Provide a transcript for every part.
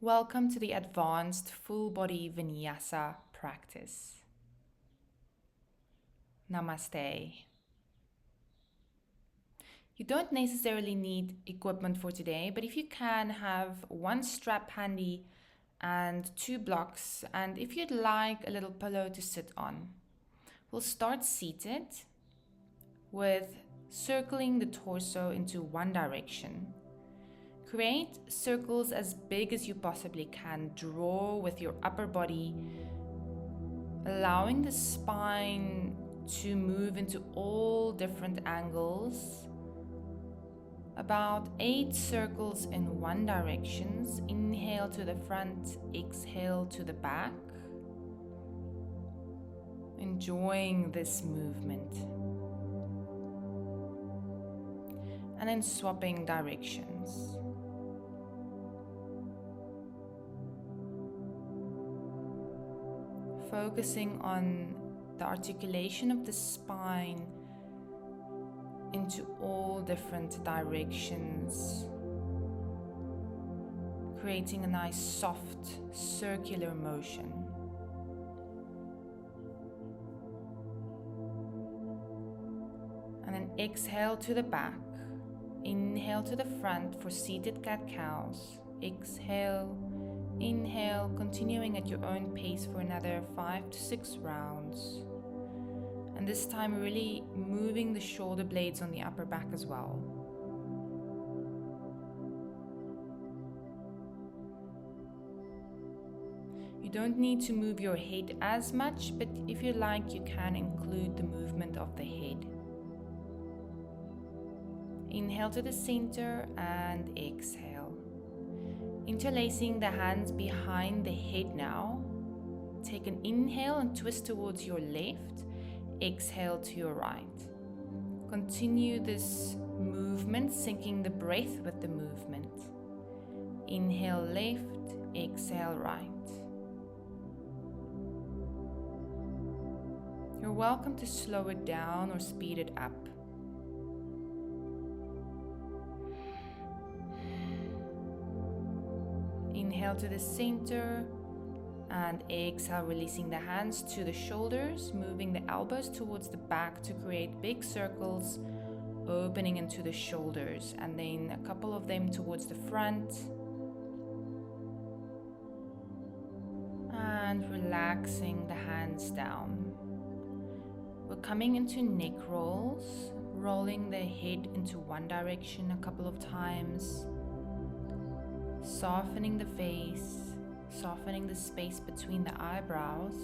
Welcome to the advanced full body Vinyasa practice. Namaste. You don't necessarily need equipment for today, but if you can, have one strap handy and 2 blocks, and if you'd like, a little pillow to sit on. We'll start seated with circling the torso into one direction. Create circles as big as you possibly can. Draw with your upper body, allowing the spine to move into all different angles. About 8 circles in one direction. Inhale to the front, exhale to the back. Enjoying this movement. And then swapping directions. Focusing on the articulation of the spine into all different directions, creating a nice soft circular motion. And then exhale to the back, inhale to the front for seated cat-cows, exhale, inhale, continuing at your own pace for another 5 to 6 rounds. And this time really moving the shoulder blades on the upper back as well. You don't need to move your head as much, but if you like, you can include the movement of the head. Inhale to the center and exhale. Interlacing the hands behind the head now. Take an inhale and twist towards your left. Exhale to your right. Continue this movement, syncing the breath with the movement. Inhale left, exhale right. You're welcome to slow it down or speed it up. Inhale to the center and exhale, releasing the hands to the shoulders, moving the elbows towards the back to create big circles, opening into the shoulders, and then a couple of them towards the front. And relaxing the hands down. We're coming into neck rolls, rolling the head into one direction a couple of times. Softening the face, softening the space between the eyebrows.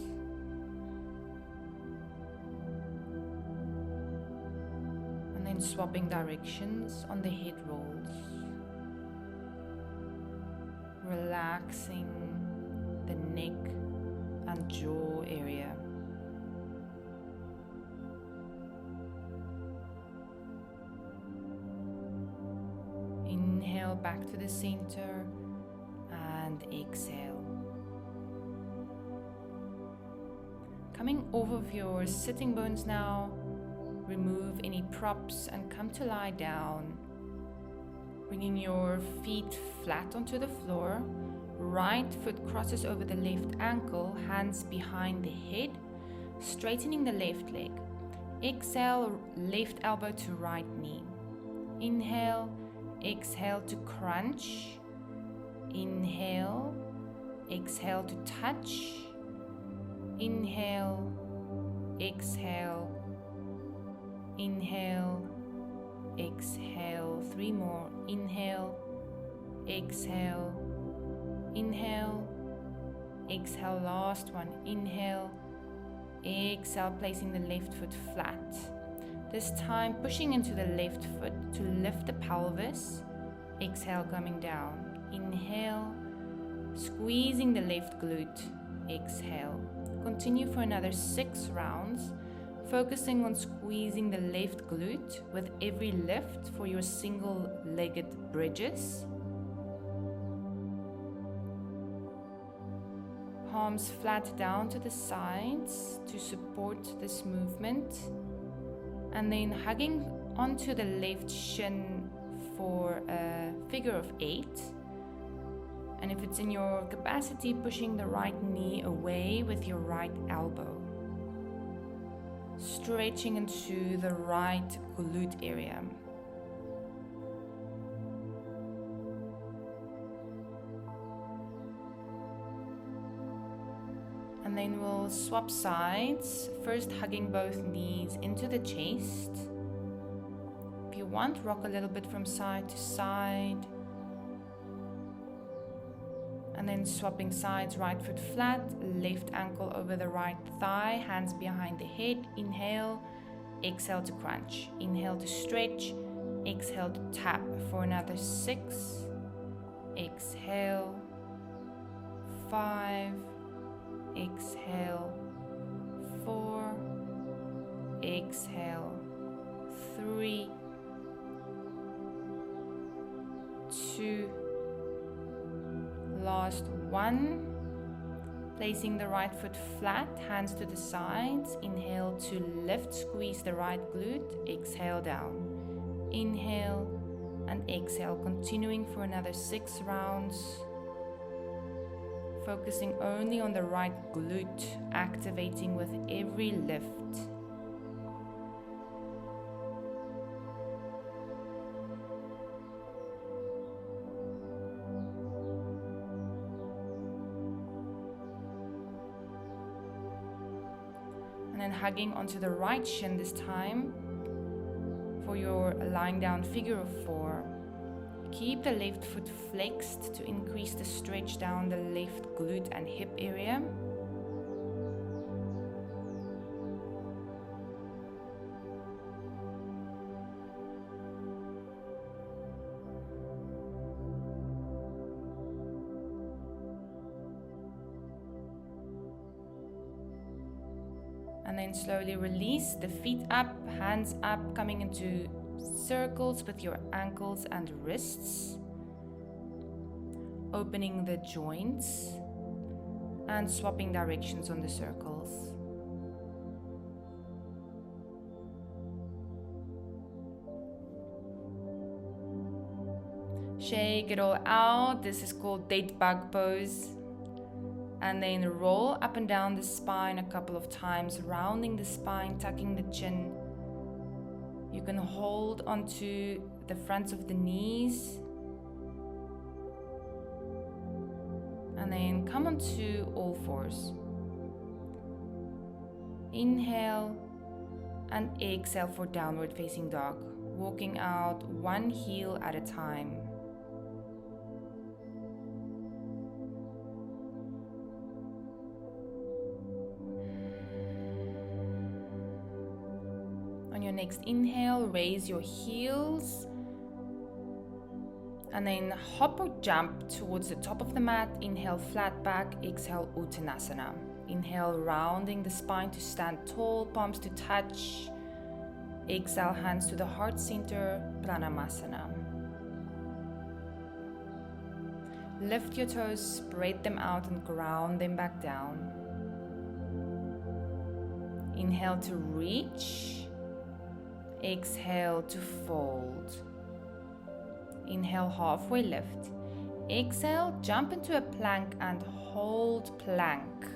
And then swapping directions on the head rolls. Relaxing the neck and jaw area. Inhale back to the center and exhale. Coming off of your sitting bones now, remove any props and come to lie down. Bringing your feet flat onto the floor. Right foot crosses over the left ankle, hands behind the head, straightening the left leg. Exhale, left elbow to right knee. Inhale. Exhale to crunch. Inhale. Exhale to touch. Inhale. Exhale. Inhale. Exhale. 3 more. Inhale. Exhale. Inhale. Exhale. Last one. Inhale. Exhale, placing the left foot flat. This time pushing into the left foot to lift the pelvis. Exhale, coming down. Inhale, squeezing the left glute. Exhale. Continue for another 6 rounds, focusing on squeezing the left glute with every lift for your single-legged bridges. Palms flat down to the sides to support this movement. And then hugging onto the left shin for a figure of 8. And if it's in your capacity, pushing the right knee away with your right elbow. Stretching into the right glute area. And then we'll swap sides, first hugging both knees into the chest. If you want, rock a little bit from side to side. And then swapping sides, right foot flat, left ankle over the right thigh, hands behind the head. Inhale, exhale to crunch. Inhale to stretch, exhale to tap for another 6. Exhale, 5. Exhale, 4. Exhale, 3, 2. Last 1. Placing the right foot flat, hands to the sides. Inhale to lift, squeeze the right glute. Exhale down. Inhale and exhale, continuing for another 6 rounds. Focusing only on the right glute, activating with every lift. And then hugging onto the right shin this time for your lying down figure of 4. Keep the left foot flexed to increase the stretch down the left glute and hip area. And then slowly release the feet up, hands up, coming into circles with your ankles and wrists. Opening the joints and swapping directions on the circles. Shake it all out. This is called dead bug pose. And then roll up and down the spine a couple of times, rounding the spine, tucking the chin. You can hold onto the fronts of the knees. And then come onto all fours. Inhale and exhale for downward facing dog. Walking out one heel at a time. On your next inhale, raise your heels. And then hop or jump towards the top of the mat. Inhale, flat back. Exhale, Uttanasana. Inhale, rounding the spine to stand tall, palms to touch. Exhale, hands to the heart center, Pranayama. Lift your toes, spread them out and ground them back down. Inhale to reach. Exhale to fold. Inhale, halfway lift. Exhale, jump into a plank and hold plank.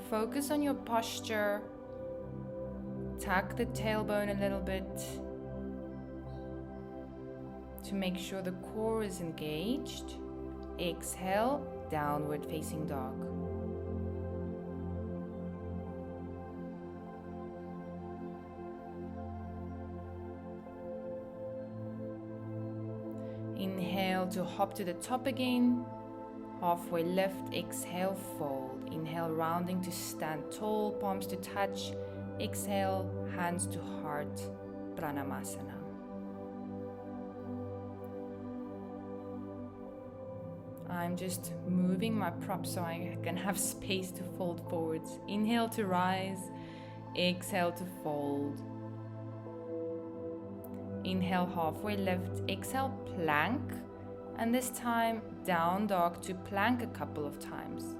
Focus on your posture. Tuck the tailbone a little bit to make sure the core is engaged. Exhale, downward facing dog. Inhale to hop to the top again. Halfway lift, exhale, fold. Inhale, rounding to stand tall, palms to touch. Exhale, hands to heart, Pranayama. I'm just moving my prop so I can have space to fold forwards. Inhale to rise, exhale to fold. Inhale, halfway lift, exhale, plank, and this time down dog to plank a couple of times.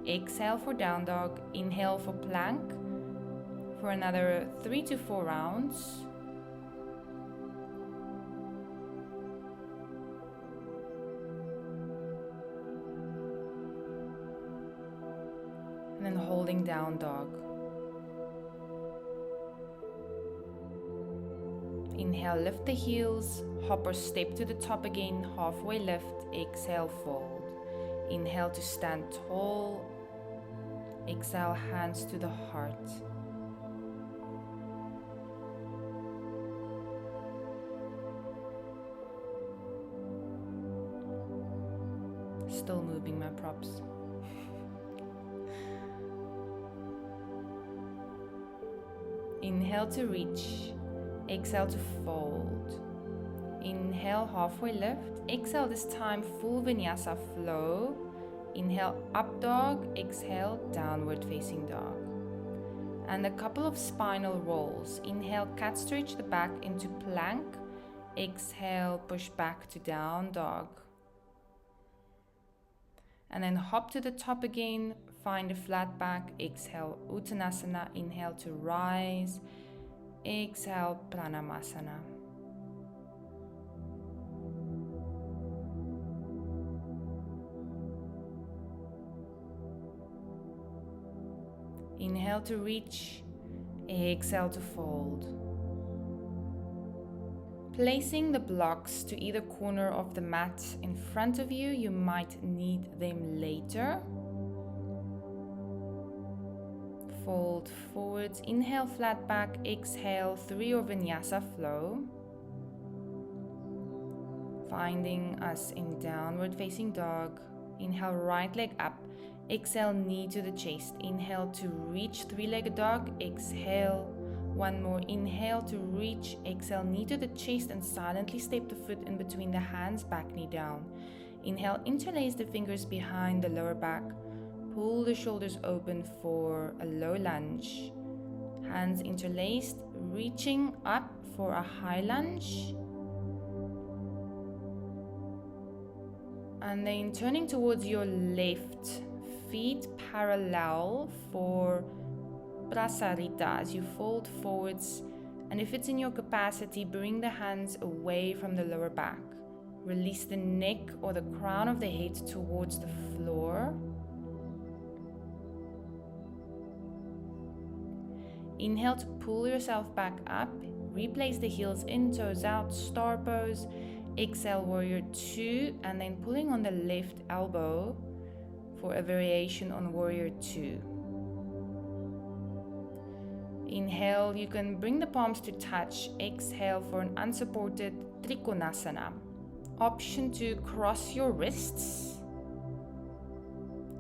Exhale for down dog, inhale for plank for another 3 to 4 rounds. And then holding down dog. Inhale, lift the heels, hop or step to the top again, halfway lift, exhale, fold. Inhale to stand tall, exhale, hands to the heart. Still moving my props. Inhale to reach, exhale to fold. Inhale, halfway lift. Exhale this time, full vinyasa flow. Inhale, up dog. Exhale, downward facing dog. And a couple of spinal rolls. Inhale, cat stretch the back into plank. Exhale, push back to down dog. And then hop to the top again. Find a flat back. Exhale, Uttanasana. Inhale to rise. Exhale, Pranayama. Inhale to reach, exhale to fold. Placing the blocks to either corner of the mat in front of you, you might need them later. Fold forwards, inhale flat back, exhale through your vinyasa flow. Finding us in downward facing dog. Inhale, right leg up. Exhale, knee to the chest. Inhale to reach, three-legged dog. Exhale, one more. Inhale to reach. Exhale, knee to the chest and silently step the foot in between the hands, back knee down. Inhale, interlace the fingers behind the lower back. Pull the shoulders open for a low lunge. Hands interlaced, reaching up for a high lunge. And then turning towards your left, feet parallel for Prasarita as you fold forwards. And if it's in your capacity, bring the hands away from the lower back. Release the neck or the crown of the head towards the floor. Inhale to pull yourself back up. Replace the heels in, toes out, star pose. Exhale, warrior two, and then pulling on the left elbow for a variation on warrior two. Inhale, you can bring the palms to touch. Exhale for an unsupported Trikonasana. Option to cross your wrists.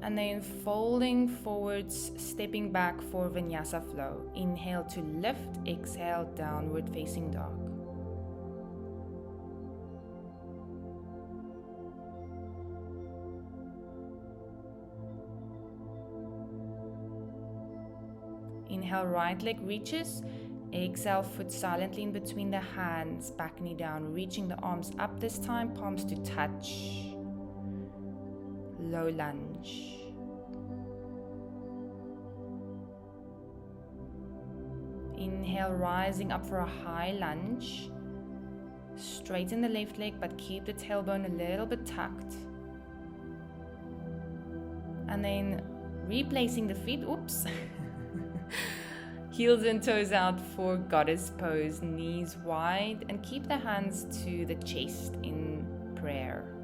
And then folding forwards, stepping back for Vinyasa flow. Inhale to lift, exhale, downward facing dog. Inhale, right leg reaches. Exhale, foot silently in between the hands, back knee down, reaching the arms up this time, palms to touch. Low lunge. Inhale, rising up for a high lunge. Straighten the left leg, but keep the tailbone a little bit tucked. And then replacing the feet, oops. Heels and toes out for goddess pose, knees wide, and keep the hands to the chest in prayer.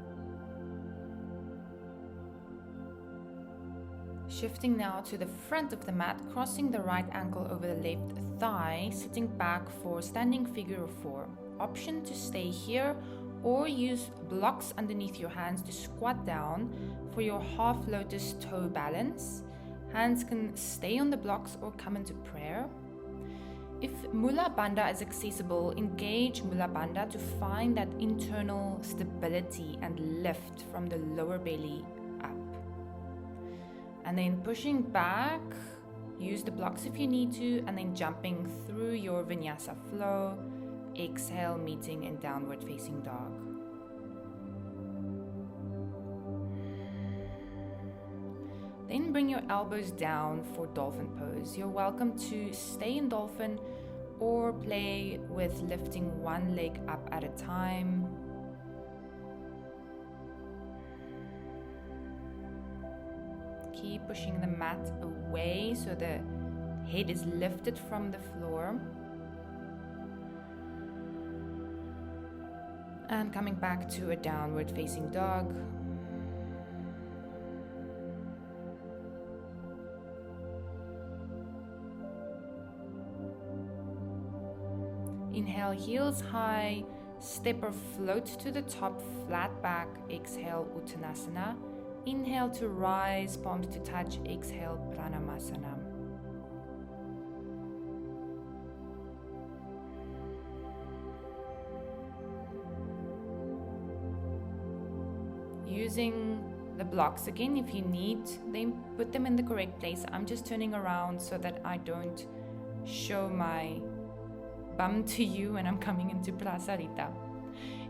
Shifting now to the front of the mat, crossing the right ankle over the left thigh, sitting back for standing figure of four. Option to stay here or use blocks underneath your hands to squat down for your half lotus toe balance. Hands can stay on the blocks or come into prayer. If Mula Bandha is accessible, engage Mula Bandha to find that internal stability and lift from the lower belly up. And then pushing back, use the blocks if you need to, and then jumping through your Vinyasa flow. Exhale, meeting in downward facing dog. Then bring your elbows down for dolphin pose. You're welcome to stay in dolphin or play with lifting one leg up at a time. Keep pushing the mat away so the head is lifted from the floor. And coming back to a downward facing dog. Inhale, heels high, step or float to the top, flat back. Exhale, Uttanasana. Inhale to rise, palms to touch. Exhale, Pranayama. Using the blocks again, if you need them, put them in the correct place. I'm just turning around so that I don't show my bum to you when I'm coming into Prasarita.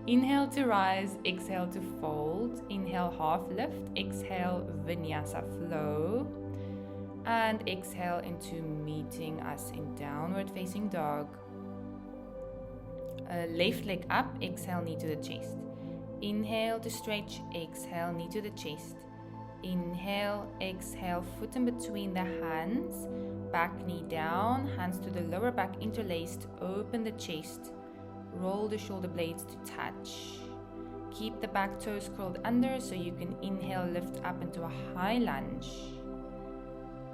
Inhale to rise, exhale to fold. Inhale, half lift. Exhale, Vinyasa flow. And exhale into meeting us in downward facing dog. Left leg up, exhale, knee to the chest. Inhale to stretch, exhale, knee to the chest. Inhale, exhale, foot in between the hands, back knee down, hands to the lower back interlaced, open the chest, roll the shoulder blades to touch. Keep the back toes curled under so you can inhale, lift up into a high lunge.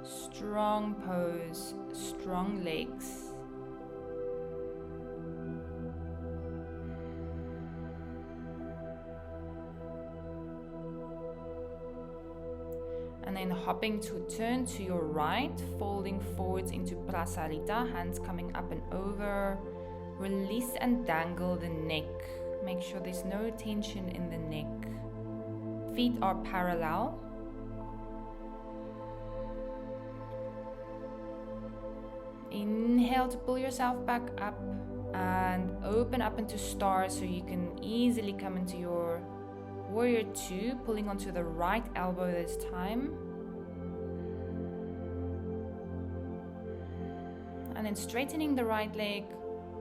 Strong pose, strong legs. And then hopping to turn to your right, folding forwards into Prasarita, hands coming up and over. Release and dangle the neck. Make sure there's no tension in the neck. Feet are parallel. Inhale to pull yourself back up and open up into star so you can easily come into your Warrior 2, pulling onto the right elbow this time. And then straightening the right leg,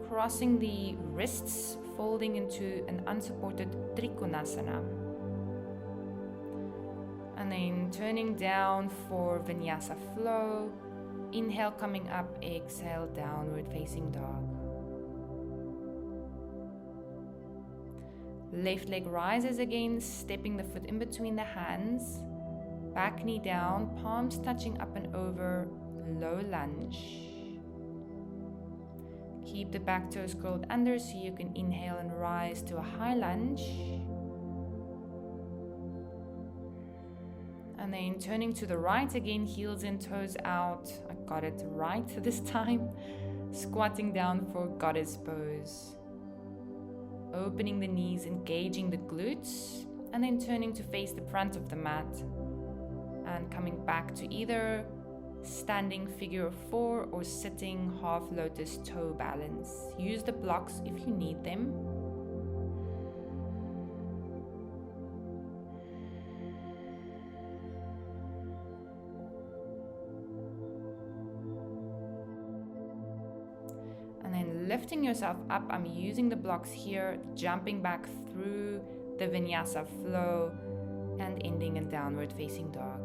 crossing the wrists, folding into an unsupported Trikonasana. And then turning down for Vinyasa flow. Inhale, coming up, exhale, downward facing dog. Left leg rises again, stepping the foot in between the hands. Back knee down, palms touching up and over, low lunge. Keep the back toes curled under so you can inhale and rise to a high lunge. And then turning to the right again, heels in, toes out. I got it right this time. Squatting down for goddess pose. Opening the knees, engaging the glutes, and then turning to face the front of the mat and coming back to either standing figure of 4 or sitting half lotus toe balance. Use the blocks if you need them. Lifting yourself up, I'm using the blocks here, jumping back through the Vinyasa flow and ending in downward facing dog.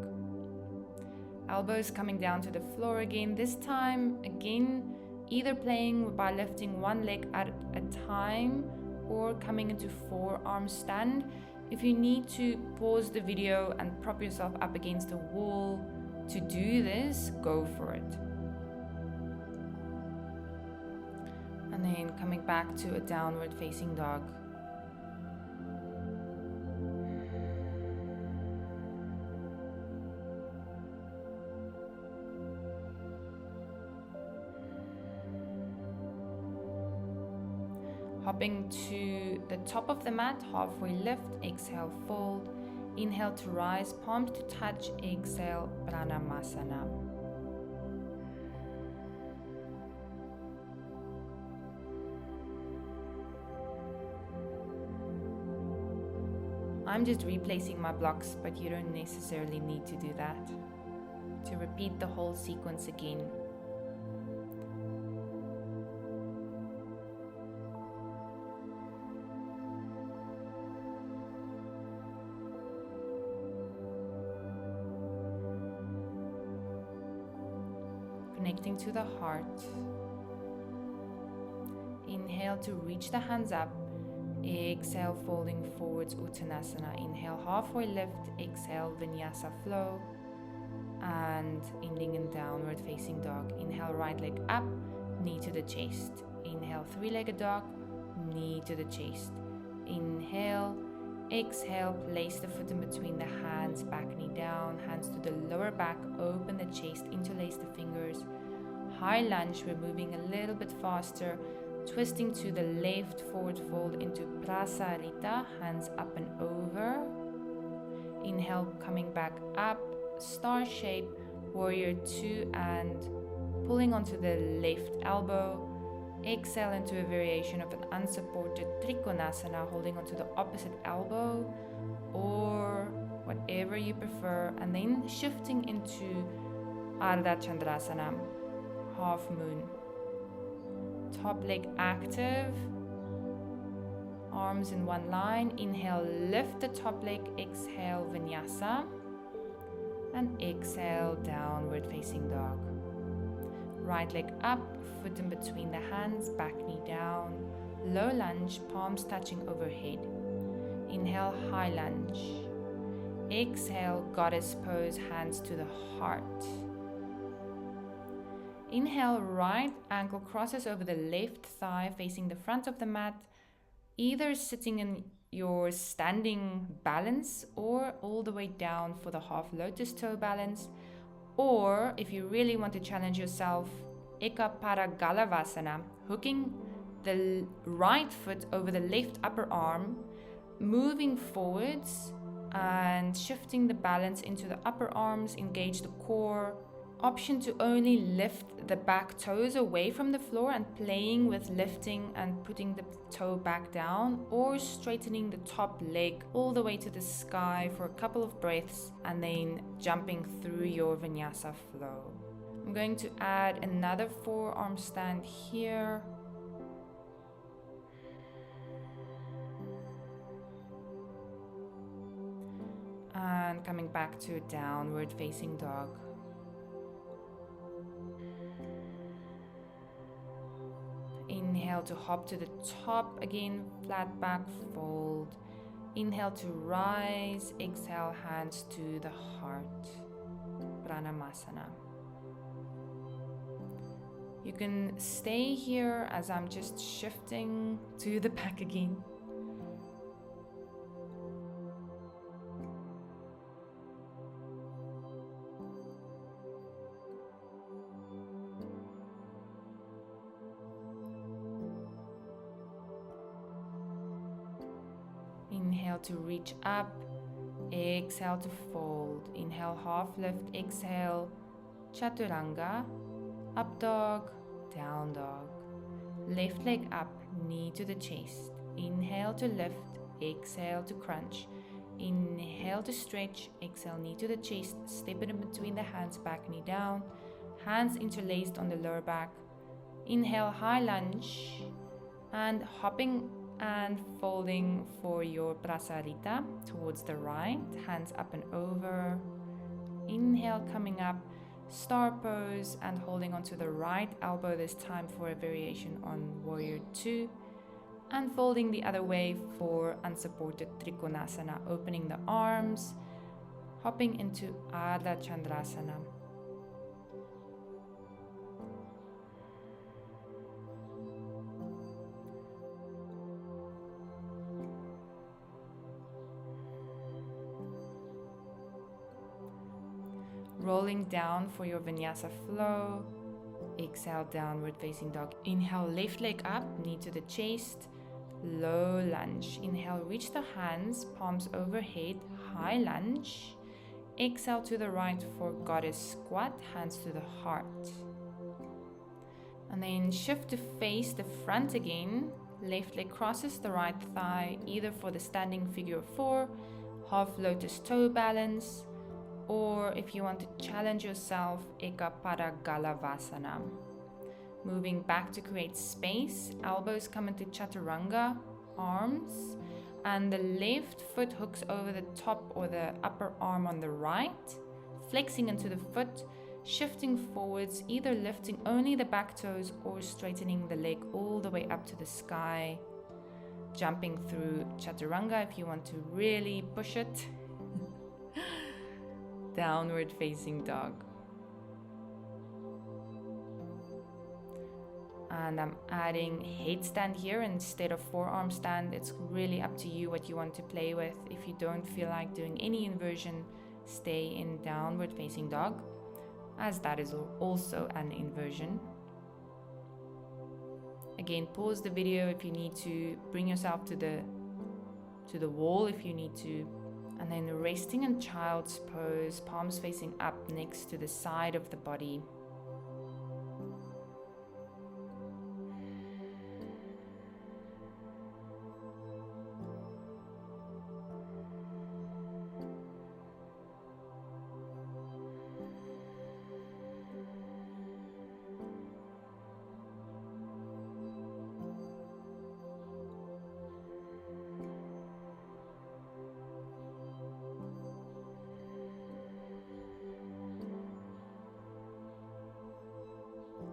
Elbows coming down to the floor again, this time again either playing by lifting one leg at a time or coming into forearm stand. If you need to pause the video and prop yourself up against a wall to do this, go for it. And then coming back to a downward facing dog. Hopping to the top of the mat, halfway lift, exhale, fold. Inhale to rise, palms to touch, exhale, Pranayama. I'm just replacing my blocks, but you don't necessarily need to do that. To repeat the whole sequence again. connecting to the heart. Inhale to reach the hands up. Exhale, folding forwards, Uttanasana. Inhale, halfway lift. Exhale, Vinyasa flow. And ending in downward facing dog. Inhale, right leg up, knee to the chest. Inhale, three-legged dog, knee to the chest. Inhale, exhale, place the foot in between the hands, back knee down, hands to the lower back, open the chest, interlace the fingers. High lunge, we're moving a little bit faster, twisting to the left, forward fold into Prasarita, hands up and over. Inhale, coming back up, star shape, warrior 2, and pulling onto the left elbow. Exhale into a variation of an unsupported Trikonasana, holding onto the opposite elbow or whatever you prefer, and then shifting into Ardha Chandrasana, half moon. Top leg active, arms in one line. Inhale, lift the top leg, exhale, Vinyasa. And exhale, downward facing dog. Right leg up, foot in between the hands, back knee down. Low lunge, palms touching overhead. Inhale, high lunge. Exhale, goddess pose, hands to the heart. Inhale, right ankle crosses over the left thigh, facing the front of the mat, either sitting in your standing balance or all the way down for the half lotus toe balance, or if you really want to challenge yourself, Eka Para Galavasana, hooking the right foot over the left upper arm, moving forwards and shifting the balance into the upper arms, engage the core. Option to only lift the back toes away from the floor and playing with lifting and putting the toe back down, or straightening the top leg all the way to the sky for a couple of breaths and then jumping through your Vinyasa flow. I'm going to add another forearm stand here. And coming back to a downward facing dog. Inhale to hop to the top again, flat back fold. Inhale to rise, exhale, hands to the heart. Pranayama. You can stay here as I'm just shifting to the back again. Inhale to reach up, exhale to fold. Inhale, half lift, exhale, Chaturanga, up dog, down dog. Left leg up, knee to the chest. Inhale to lift, exhale to crunch. Inhale to stretch, exhale, knee to the chest, step it in between the hands, back knee down, hands interlaced on the lower back. Inhale, high lunge, and hopping and folding for your Prasarita towards the right, hands up and over. Inhale, coming up, star pose, and holding onto the right elbow this time for a variation on warrior 2, and folding the other way for unsupported Trikonasana, opening the arms, hopping into Ardha Chandrasana. Rolling down for your Vinyasa flow. Exhale, downward facing dog. Inhale, left leg up, knee to the chest, low lunge. Inhale, reach the hands, palms overhead, high lunge. Exhale to the right for goddess squat, hands to the heart. And then shift to face the front again. Left leg crosses the right thigh, either for the standing figure 4, half lotus toe balance, or if you want to challenge yourself, Eka Para Galavasana. Moving back to create space, elbows come into Chaturanga, arms, and the left foot hooks over the top or the upper arm on the right, flexing into the foot, shifting forwards, either lifting only the back toes or straightening the leg all the way up to the sky. Jumping through chaturanga if you want to really push it. Downward facing dog. And I'm adding headstand here instead of forearm stand. It's really up to you what you want to play with. If you don't feel like doing any inversion, stay in downward facing dog, as that is also an inversion. Again, pause the video if you need to, bring yourself to the wall if you need to, and then resting in child's pose, palms facing up next to the side of the body.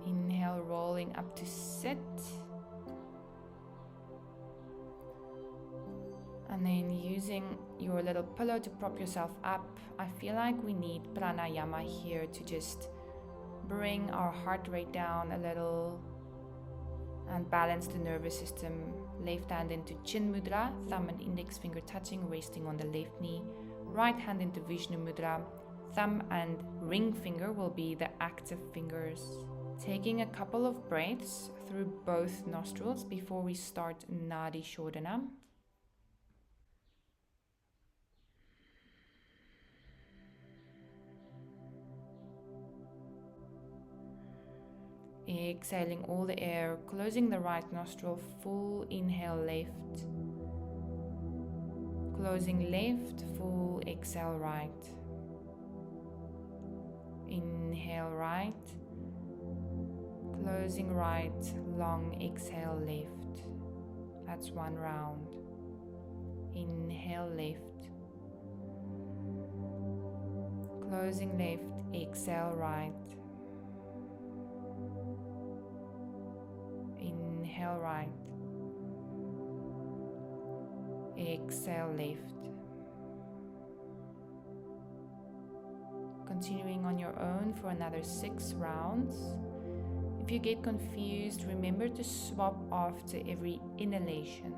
Inhale, rolling up to sit. And then using your little pillow to prop yourself up. I feel like we need pranayama here to just bring our heart rate down a little and balance the nervous system. Left hand into chin mudra, thumb and index finger touching, resting on the left knee. Right hand into Vishnu mudra, thumb and ring finger will be the active fingers. Taking a couple of breaths through both nostrils before we start Nadi Shodana. Exhaling all the air, closing the right nostril, full inhale left. Closing left, full exhale right. Inhale right. Closing right, long exhale left. That's one round. Inhale left. Closing left, exhale right. Inhale right. Exhale left. Continuing on your own for another 6 rounds. If you get confused, remember to swap after every inhalation.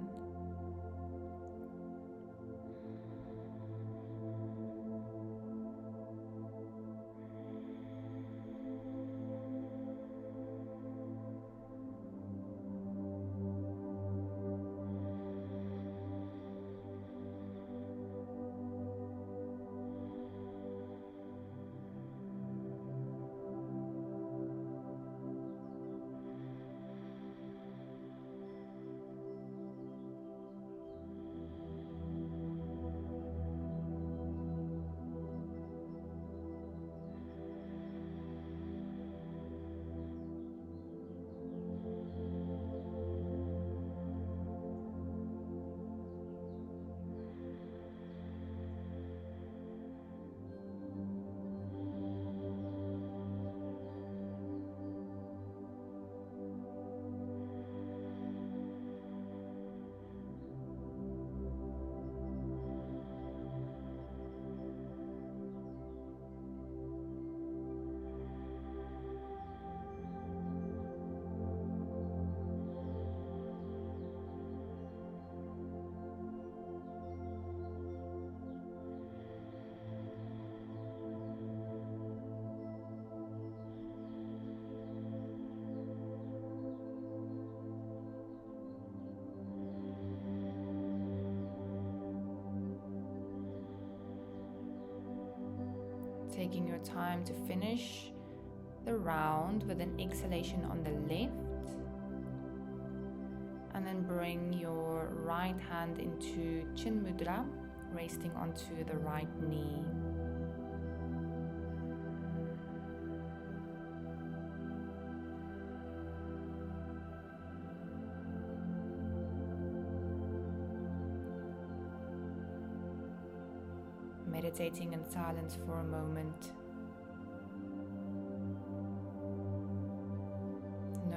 Taking your time to finish the round with an exhalation on the left, and then bring your right hand into chin mudra, resting onto the right knee. Meditating in silence for a moment.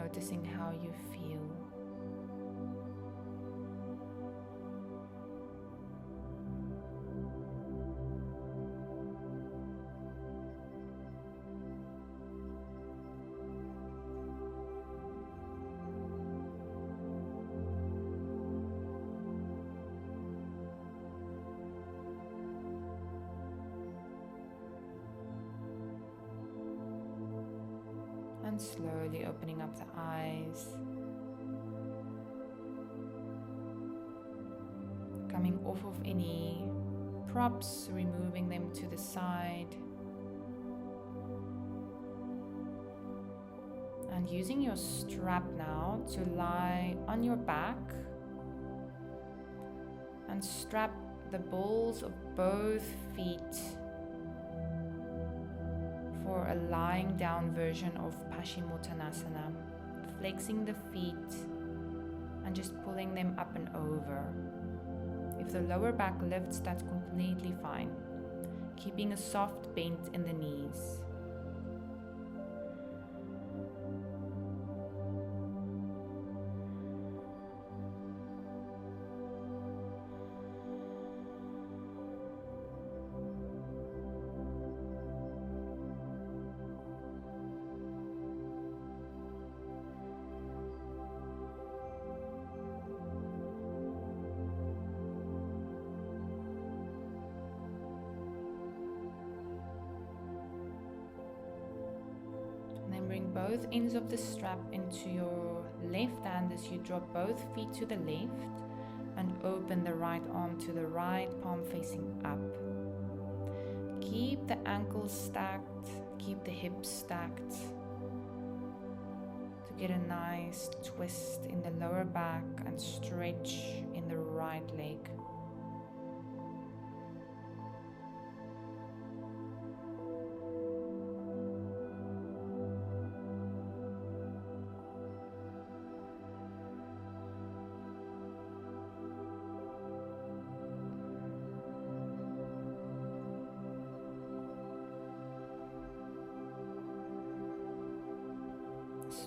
noticing how you feel. And slowly opening up the eyes, coming off of any props, removing them to the side, and using your strap now to lie on your back and strap the balls of both feet for a lying down version of Paschimottanasana, flexing the feet and just pulling them up and over. If the lower back lifts, that's completely fine. Keeping a soft bend in the knees. Bring both ends of the strap into your left hand as you drop both feet to the left and open the right arm to the right, palm facing up. Keep the ankles stacked, keep the hips stacked to get a nice twist in the lower back and stretch in the right leg.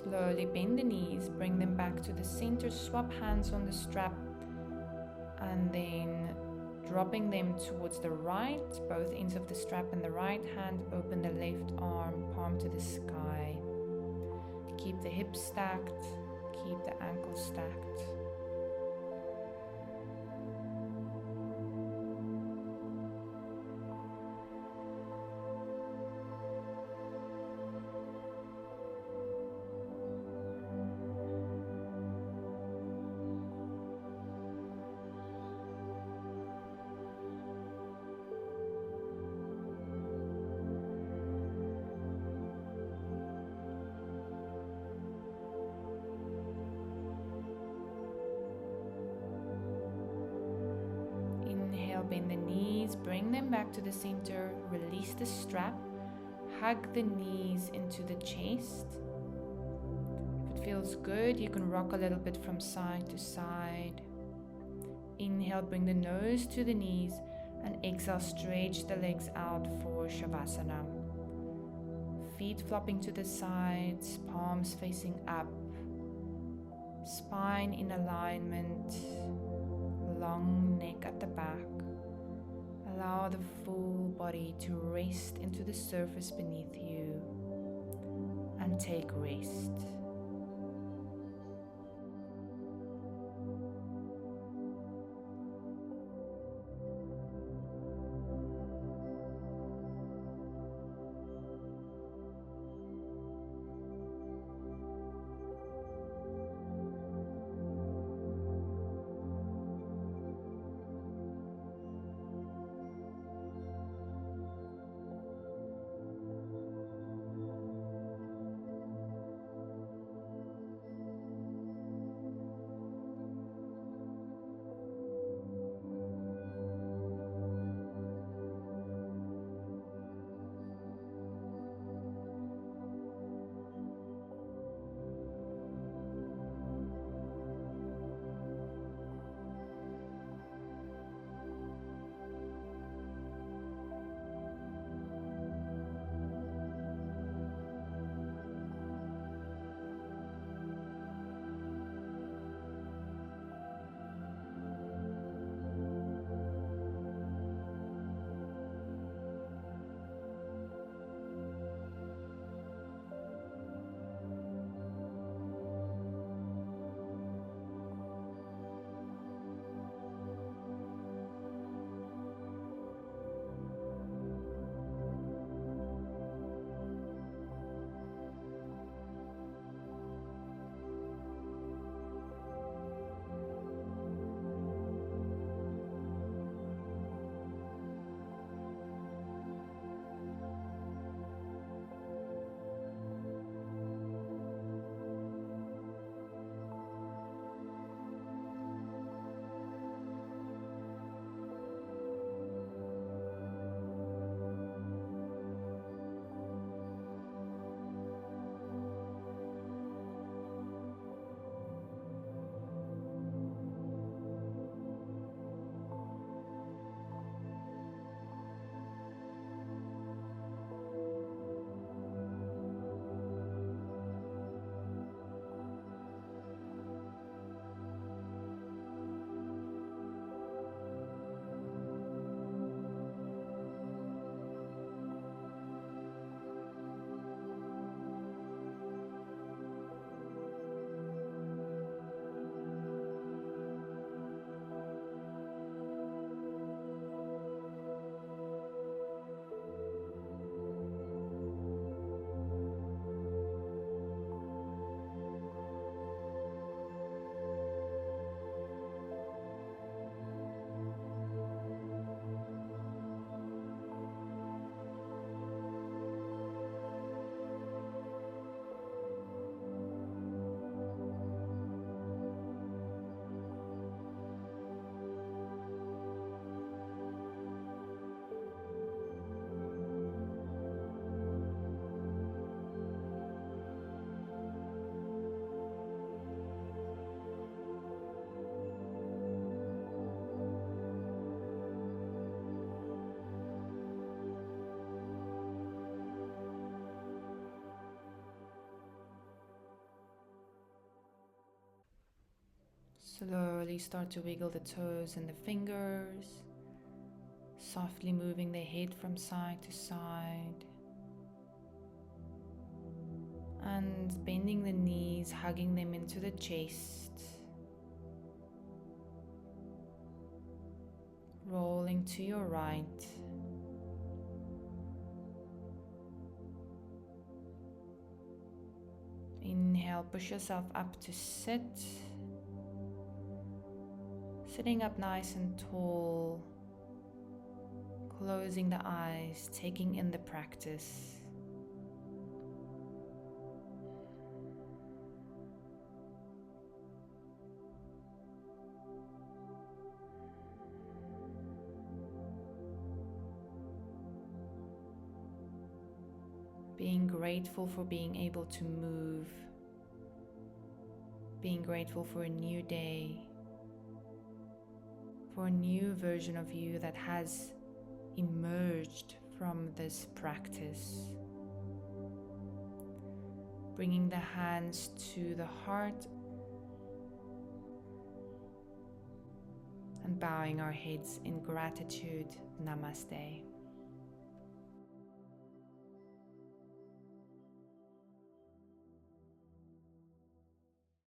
Slowly bend the knees, bring them back to the center, swap hands on the strap, and then dropping them towards the right, both ends of the strap in the right hand, open the left arm, palm to the sky. Keep the hips stacked, keep the ankles stacked. Bend the knees, bring them back to the center, release the strap, hug the knees into the chest. If it feels good, you can rock a little bit from side to side. Inhale, bring the nose to the knees, and exhale, stretch the legs out for Shavasana. Feet flopping to the sides, palms facing up, spine in alignment, long neck at the back. Allow the full body to rest into the surface beneath you and take rest. Slowly start to wiggle the toes and the fingers, softly moving the head from side to side, and bending the knees, hugging them into the chest, rolling to your right. Inhale, push yourself up to sit. Sitting up nice and tall, closing the eyes, taking in the practice. Being grateful for being able to move, being grateful for a new day, for a new version of you that has emerged from this practice. Bringing the hands to the heart and bowing our heads in gratitude. Namaste.